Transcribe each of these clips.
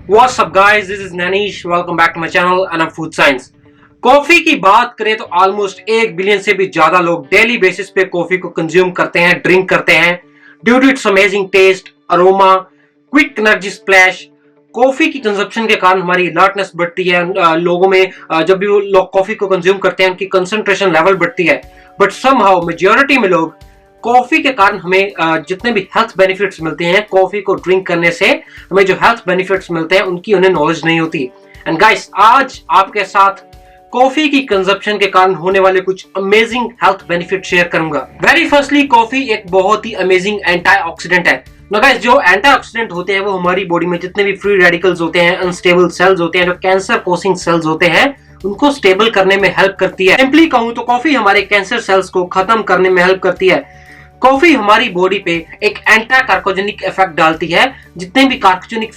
What's up guys, this is Nanish. Welcome back to my channel and I'm Food Science. Coffee की बात करें तो almost 1 billion से भी ज्यादा लोग डेली बेसिस पे कॉफी को कंज्यूम करते हैं, ड्रिंक करते हैं due to its amazing taste, aroma, quick energy splash. Coffee की कंजप्शन के कारण हमारी अलर्टनेस बढ़ती है। लोगों में जब भी वो लोग कॉफी को कंज्यूम करते हैं उनकी कंसंट्रेशन लेवल बढ़ती है। बट समहाउ मेजॉरिटी में लोग कॉफी के कारण हमें जितने भी हेल्थ बेनिफिट्स मिलते हैं, कॉफी को ड्रिंक करने से हमें जो हेल्थ बेनिफिट्स मिलते हैं उनकी उन्हें नॉलेज नहीं होती। एंड गाइस, आज आपके साथ कॉफी की कंजप्शन के कारण होने वाले कुछ अमेजिंग हेल्थ बेनिफिट शेयर करूंगा। वेरी फर्स्टली, कॉफी एक बहुत ही अमेजिंग एंटीऑक्सीडेंट है। ना गाइस, जो एंटीऑक्सीडेंट होते हैं वो हमारी बॉडी में जितने भी फ्री रेडिकल्स होते हैं, अनस्टेबल सेल्स होते हैं, जो कैंसर कोसिंग सेल्स होते हैं, उनको स्टेबल करने में हेल्प करती है। सिंपली कहूं तो कॉफी हमारे कैंसर सेल्स को खत्म करने में हेल्प करती है। कॉफी हमारी बॉडी पे एक एंटी कार्कोजेनिक इफेक्ट डालती है। जितने भी कार्कोजेनिक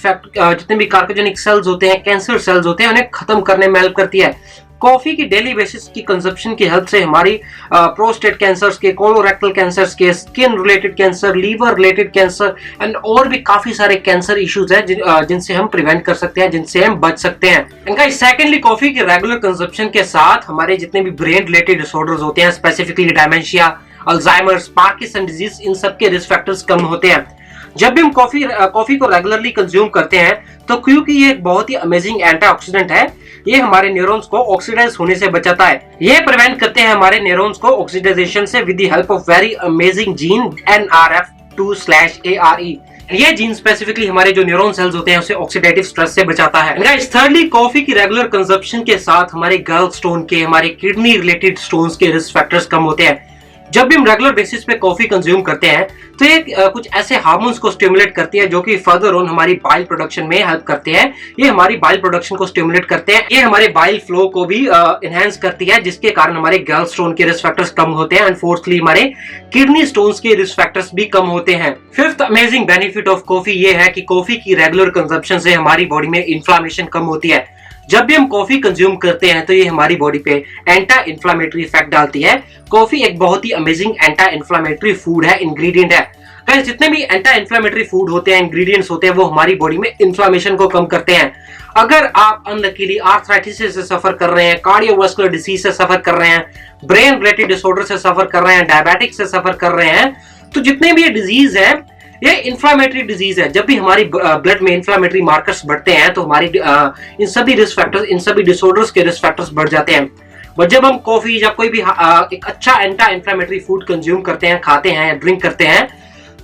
सेल्स होते हैं, कैंसर सेल्स होते हैं, उन्हें खत्म करने में हेल्प करती है। कॉफी की डेली बेसिस की कंजप्शन की हेल्प से हमारी प्रोस्टेट कैंसर्स के, कोलोरेक्टल कैंसर्स के, skin related cancer, liver related cancer and और भी काफी सारे कैंसर इश्यूज हैं जिनसे हम प्रिवेंट कर सकते हैं, जिनसे हम बच सकते हैं। एंड गाइस, सेकेंडली, कॉफी की रेगुलर कंजप्शन के साथ हमारे जितने भी ब्रेन रिलेटेड डिसऑर्डर्स होते हैं, स्पेसिफिकली डायमेंशिया, अल्जाइमर्स, पार्किंसन डिजीज, इन सब के रिस्क फैक्टर्स कम होते हैं जब भी हम कॉफी को रेगुलरली कंज्यूम करते हैं। तो क्योंकि ये एक बहुत ही अमेजिंग एंटीऑक्सीडेंट है, ये हमारे न्यूरॉन्स को ऑक्सीडाइज होने से बचाता है। ये प्रिवेंट करते हैं हमारे न्यूरॉन्स को ऑक्सीडाइजेशन से with the help of very amazing gene NRF2/ARE। ये जीन स्पेसिफिकली हमारे जो न्यूरॉन सेल्स होते हैं उसे ऑक्सीडेटिव स्ट्रेस से बचाता है। गाइस, थर्डली, कॉफी की रेगुलर कंजप्शन के साथ हमारे गल स्टोन के, हमारे किडनी रिलेटेड स्टोन्स के रिस्क फैक्टर्स कम होते हैं। जब भी हम रेगुलर बेसिस पे कॉफी कंज्यूम करते हैं तो ये कुछ ऐसे हार्मोन्स को स्टिमुलेट करती है जो कि फर्दर ऑन हमारी बाइल प्रोडक्शन में हेल्प करते हैं। ये हमारी बाइल प्रोडक्शन को स्टिमुलेट करते हैं, ये हमारे बाइल फ्लो को भी एनहांस करती है, जिसके कारण हमारे गल स्टोन के रिस्क फैक्टर्स कम होते हैं। एंड फोर्थली, हमारे किडनी स्टोन्स के रिस्क फैक्टर्स भी कम होते हैं। Fifth amazing benefit of coffee ये है कि कॉफी की रेगुलर कंजप्शन से हमारी बॉडी में इन्फ्लामेशन कम होती है। जब भी हम कॉफी कंज्यूम करते हैं तो ये हमारी बॉडी पे एंटी इन्फ्लामेटरी इफेक्ट डालती है। कॉफी एक बहुत ही अमेजिंग एंटी इन्फ्लामेटरी फूड है, इंग्रेडिएंट है। गाइस, जितने भी एंटी इन्फ्लामेटरी फूड होते हैं, इंग्रेडिएंट्स होते हैं, वो हमारी बॉडी में इन्फ्लामेशन को कम करते हैं। अगर आप अनलकीली आर्थराइटिस से सफर कर रहे हैं, कार्डियोवास्कुलर डिसीज से सफर कर रहे हैं, ब्रेन रिलेटेड डिसऑर्डर से सफर कर रहे हैं, डायबिटिक्स से सफर कर रहे हैं, तो जितने भी ये डिजीज है, ये इन्फ्लामेटरी डिजीज है। जब भी हमारी ब्लड में इन्फ्लामेटरी मार्कर्स बढ़ते हैं तो हमारी इन सभी रिस्क फैक्टर्स, इन सभी डिसऑर्डर्स के रिस्क फैक्टर्स बढ़ जाते हैं। बट जब हम कॉफी या कोई भी एक अच्छा एंटी इन्फ्लामेटरी फूड कंज्यूम करते हैं, खाते हैं, ड्रिंक करते हैं,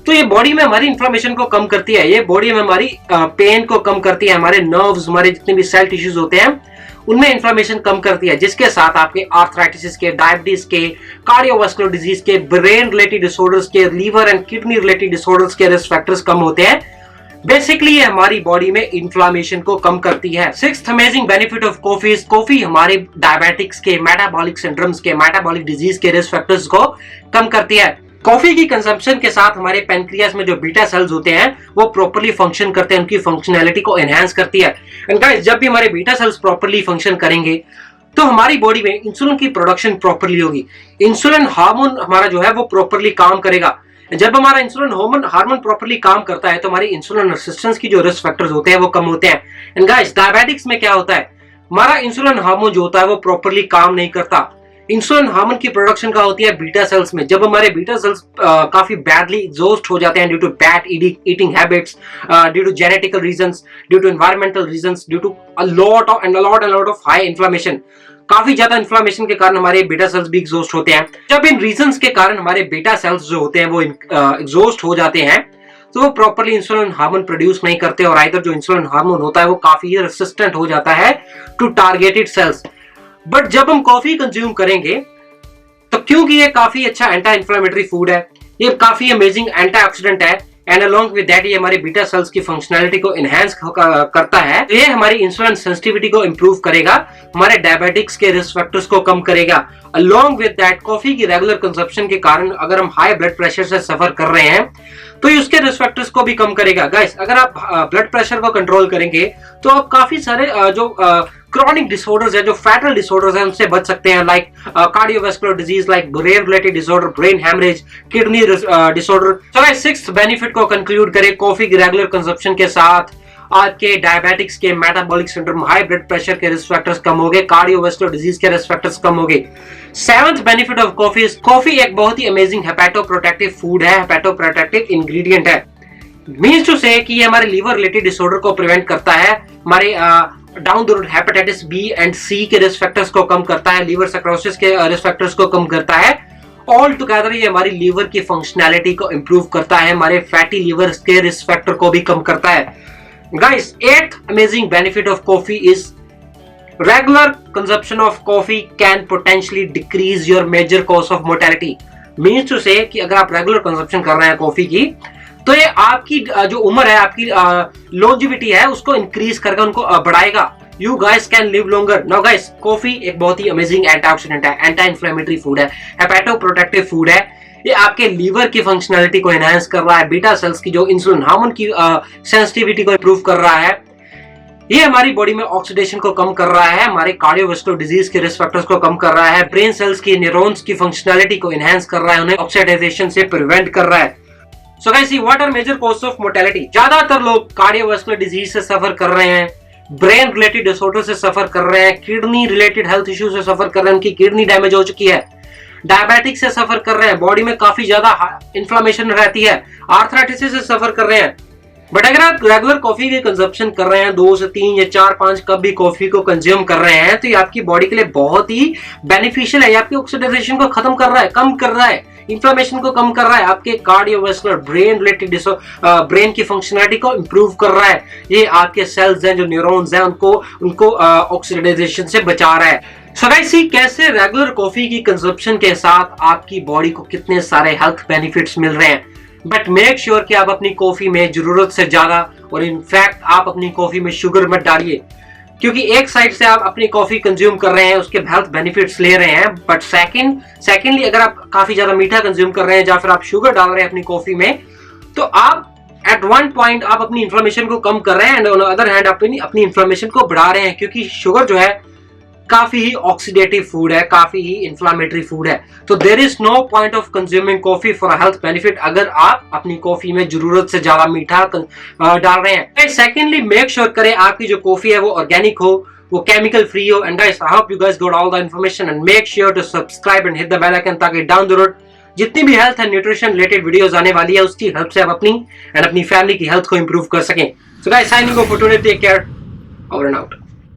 तो ये बॉडी में हमारी इन्फ्लामेशन को कम करती है, ये बॉडी में हमारी पेन को कम करती है, हमारे नर्व्स, हमारे जितने भी सेल टिश्यूज होते हैं उनमें इन्फ्लामेशन कम करती है, जिसके साथ आपके आर्थराइटिस के, डायबिटीज के, कार्डियोवास्कुलर डिजीज के, ब्रेन रिलेटेड डिसऑर्डर्स के, liver and kidney related disorders के रिस्क फैक्टर्स कम होते हैं। बेसिकली ये हमारी बॉडी में इन्फ्लामेशन को कम करती है। Sixth amazing benefit of coffee, coffee हमारे डायबिटिक्स के, मेटाबॉलिक सिंड्रोम्स के, मेटाबॉलिक डिजीज के रिस्क फैक्टर्स को कम करती है। कॉफी की कंजम्पशन के साथ हमारे पेनक्रियास में जो बीटा सेल्स होते हैं वो प्रॉपर्ली फंक्शन करते हैं, उनकी फंक्शनैलिटी को एनहांस करती है। एंड गाइस, जब भी हमारे बीटा सेल्स प्रॉपर्ली फंक्शन करेंगे तो हमारी बॉडी में इंसुलिन की प्रोडक्शन प्रॉपर्ली होगी। इंसुलिन हार्मोन हमारा जो है वो प्रॉपर्ली काम करेगा। जब हमारा इंसुलिन हार्मोन प्रॉपर्ली काम करता है तो हमारी इंसुलिन रेजिस्टेंस की जो रिस्क फैक्टर्स होते हैं वो कम होते हैं। एंड गाइस, डायबिटिक्स में क्या होता है, हमारा इंसुलिन हार्मोन जो होता है वो प्रॉपर्ली काम नहीं करता। इंसुलिन हार्मोन की प्रोडक्शन का होती है बीटा सेल्स में। जब हमारे बीटा सेल्स काफी बैडली एग्जॉस्ट हो जाते हैं due to bad eating habits, due to genetical reasons, due to environmental reasons, due to a lot of high inflammation, काफी ज्यादा इन्फ्लेमेशन के कारण हमारे बीटा सेल्स भी एग्जॉस्ट होते हैं। जब इन रीजंस के कारण हमारे बीटा सेल्स जो होते हैं वो एग्जॉस्ट हो जाते हैं तो वो प्रॉपर्ली इंसुलिन हार्मोन प्रोड्यूस नहीं करते, और आइदर जो इंसुलिन हार्मोन होता है वो काफी रेसिस्टेंट हो जाता है टू टारगेटेड सेल्स। बट जब हम कॉफी कंज्यूम करेंगे तो क्योंकि ये काफी अच्छा एंटी इन्फ्लेमेटरी फूड है, ये काफी अमेजिंग एंटीऑक्सीडेंट है, एंड अलोंग विद दैट ये हमारे बीटा सेल्स की फंक्शनैलिटी को एनहांस करता है, तो ये हमारी इंसुलिन सेंसिटिविटी को इंप्रूव करेगा, हमारे डायबिटिक्स के रिस्क फैक्टर्स को कम करेगा। अलोंग विद दैट, कॉफी की रेगुलर कंजप्शन के कारण अगर हम हाई ब्लड प्रेशर से सफर कर रहे हैं तो उसके रिस्क फैक्टर्स को भी कम करेगा। गाइस, अगर आप ब्लड प्रेशर को कंट्रोल करेंगे तो आप काफी सारे जो क्रॉनिक डिसऑर्डर्स है, जो फैटल डिसऑर्डर्स है, उनसे बच सकते हैं, like cardiovascular disease, like brain related disorder, brain haemorrhage, kidney disorder. चलो सिक्स्थ बेनिफिट को कंक्लूड करें, कॉफी की रेगुलर कंजप्शन के साथ आपके डायबिटिक्स के, metabolic syndrome, high blood pressure के रिस्क फैक्टर्स कम हो गए, कार्डियोवास्कुलर डिजीज के रिस्क फैक्टर्स कम हो गए। Seventh benefit of coffee is coffee एक बहुत ही अमेजिंग हेपेटोप्रोटेक्टिव फूड है, हेपेटोप्रोटेक्टिव इंग्रेडिएंट है। मीन्स टू से कि ये हमारे लीवर रिलेटेड डिसऑर्डर को प्रिवेंट करता है, हमारे down the road hepatitis B and C के रिस्क फैक्टर्स को कम करता है, लीवर सर्क्रोसिस के रिस्क फैक्टर्स को कम करता है। ऑल टुगेदर ये हमारी लीवर की फंक्शनैलिटी को इंप्रूव करता है, हमारे फैटी लीवर के रिस्क फैक्टर को भी कम करता है। Guys, eighth amazing benefit of coffee is regular consumption of coffee can potentially decrease your major cause of mortality. Means to say कि अगर आप रेगुलर कंजप्शन कर रहे हैं कॉफी की, तो ये आपकी जो उम्र है, आपकी लॉन्जिविटी है, उसको इंक्रीज करके उनको बढ़ाएगा। You guys can live longer. Now guys, coffee एक बहुत ही अमेजिंग एंटीऑक्सीडेंट है, एंटी इन्फ्लेमेटरी फूड है, हेपेटोप्रोटेक्टिव फूड है। ये आपके लीवर की फंक्शनैलिटी को एनहांस कर रहा है, बीटा सेल्स की जो इंसुलिन हार्मोन की सेंसिटिविटी को इंप्रूव कर रहा है। ये हमारी बॉडी में ऑक्सीडेशन को कम कर रहा है, हमारे कार्डियोवास्कुलर डिजीज के रिस्क फैक्टर्स को कम कर रहा है, ब्रेन सेल्स की, न्यूरॉन्स की फंक्शनैलिटी को एनहांस कर रहा है, उन्हें ऑक्सीडाइजेशन से प्रिवेंट कर रहा है। So guys, see what are major causes of mortality. ज्यादातर लोग कार्डियोवास्कुलर डिजीज से सफर कर रहे हैं, ब्रेन रिलेटेड डिसऑर्डर से सफर कर रहे हैं, किडनी रिलेटेड हेल्थ इश्यू से सफर कर रहे हैं, उनकी किडनी डैमेज हो चुकी है, डायबिटिक से सफर कर रहे हैं, बॉडी में काफी ज्यादा इन्फ्लेमेशन रहती है, आर्थराइटिस से सफर कर रहे हैं। बट अगर आप रेगुलर कॉफी के कंजप्शन कर रहे हैं, 2 से 3 या 4-5 कप भी कॉफी को कंज्यूम कर रहे हैं, तो ये आपकी बॉडी के लिए बहुत ही बेनिफिशियल है। ये आपकी ऑक्सीडाइजेशन को खत्म कर रहा है, कम कर रहा है, इन्फ्लेमेशन को कम कर रहा है, आपके कार्डियोवास्कुलर, ब्रेन रिलेटेड ब्रेन की फंक्शनैलिटी को इंप्रूव कर रहा है। ये आपके सेल्स हैं, जो न्यूरॉन्स हैं, उनको ऑक्सीडाइजेशन से बचा रहा है। सो गाइस, सी कैसे रेगुलर कॉफी की कंजप्शन के साथ आपकी बॉडी को कितने सारे हेल्थ बेनिफिट्स मिल रहे हैं। बट मेक श्योर कि आप अपनी कॉफी में जरूरत से ज्यादा, और इनफैक्ट आप अपनी कॉफी में शुगर मत डालिए, क्योंकि एक साइड से आप अपनी कॉफी कंज्यूम कर रहे हैं, उसके हेल्थ बेनिफिट्स ले रहे हैं, बट सेकेंडली अगर आप काफी ज्यादा मीठा कंज्यूम कर रहे हैं या फिर आप शुगर डाल रहे हैं अपनी कॉफी में, तो आप एट वन पॉइंट आप अपनी इन्फ्लेमेशन को कम कर रहे हैं एंड ऑन अदर हैंड अपनी इन्फ्लेमेशन को बढ़ा रहे हैं, क्योंकि शुगर जो है काफी ही ऑक्सीडेटिव फूड है, काफी ही इन्फ्लामेटरी फूड है। तो there is no point of consuming coffee for health benefit अगर आप अपनी कॉफी में जरूरत से ज्यादा मीठा डाल रहे हैं। सेकेंडली, मेक श्योर करें आपकी जो कॉफी है वो ऑर्गेनिक हो, वो केमिकल फ्री हो। And guys, I hope you guys got all the information and make sure to subscribe and hit the bell icon, ताकि डाउन द रोड जितनी भी health and nutrition related videos आने वाली है, उसकी हेल्प से आप अपनी एंड अपनी फैमिली की हेल्थ को इंप्रूव कर सकें। So guys, signing off for today, take care, over and out.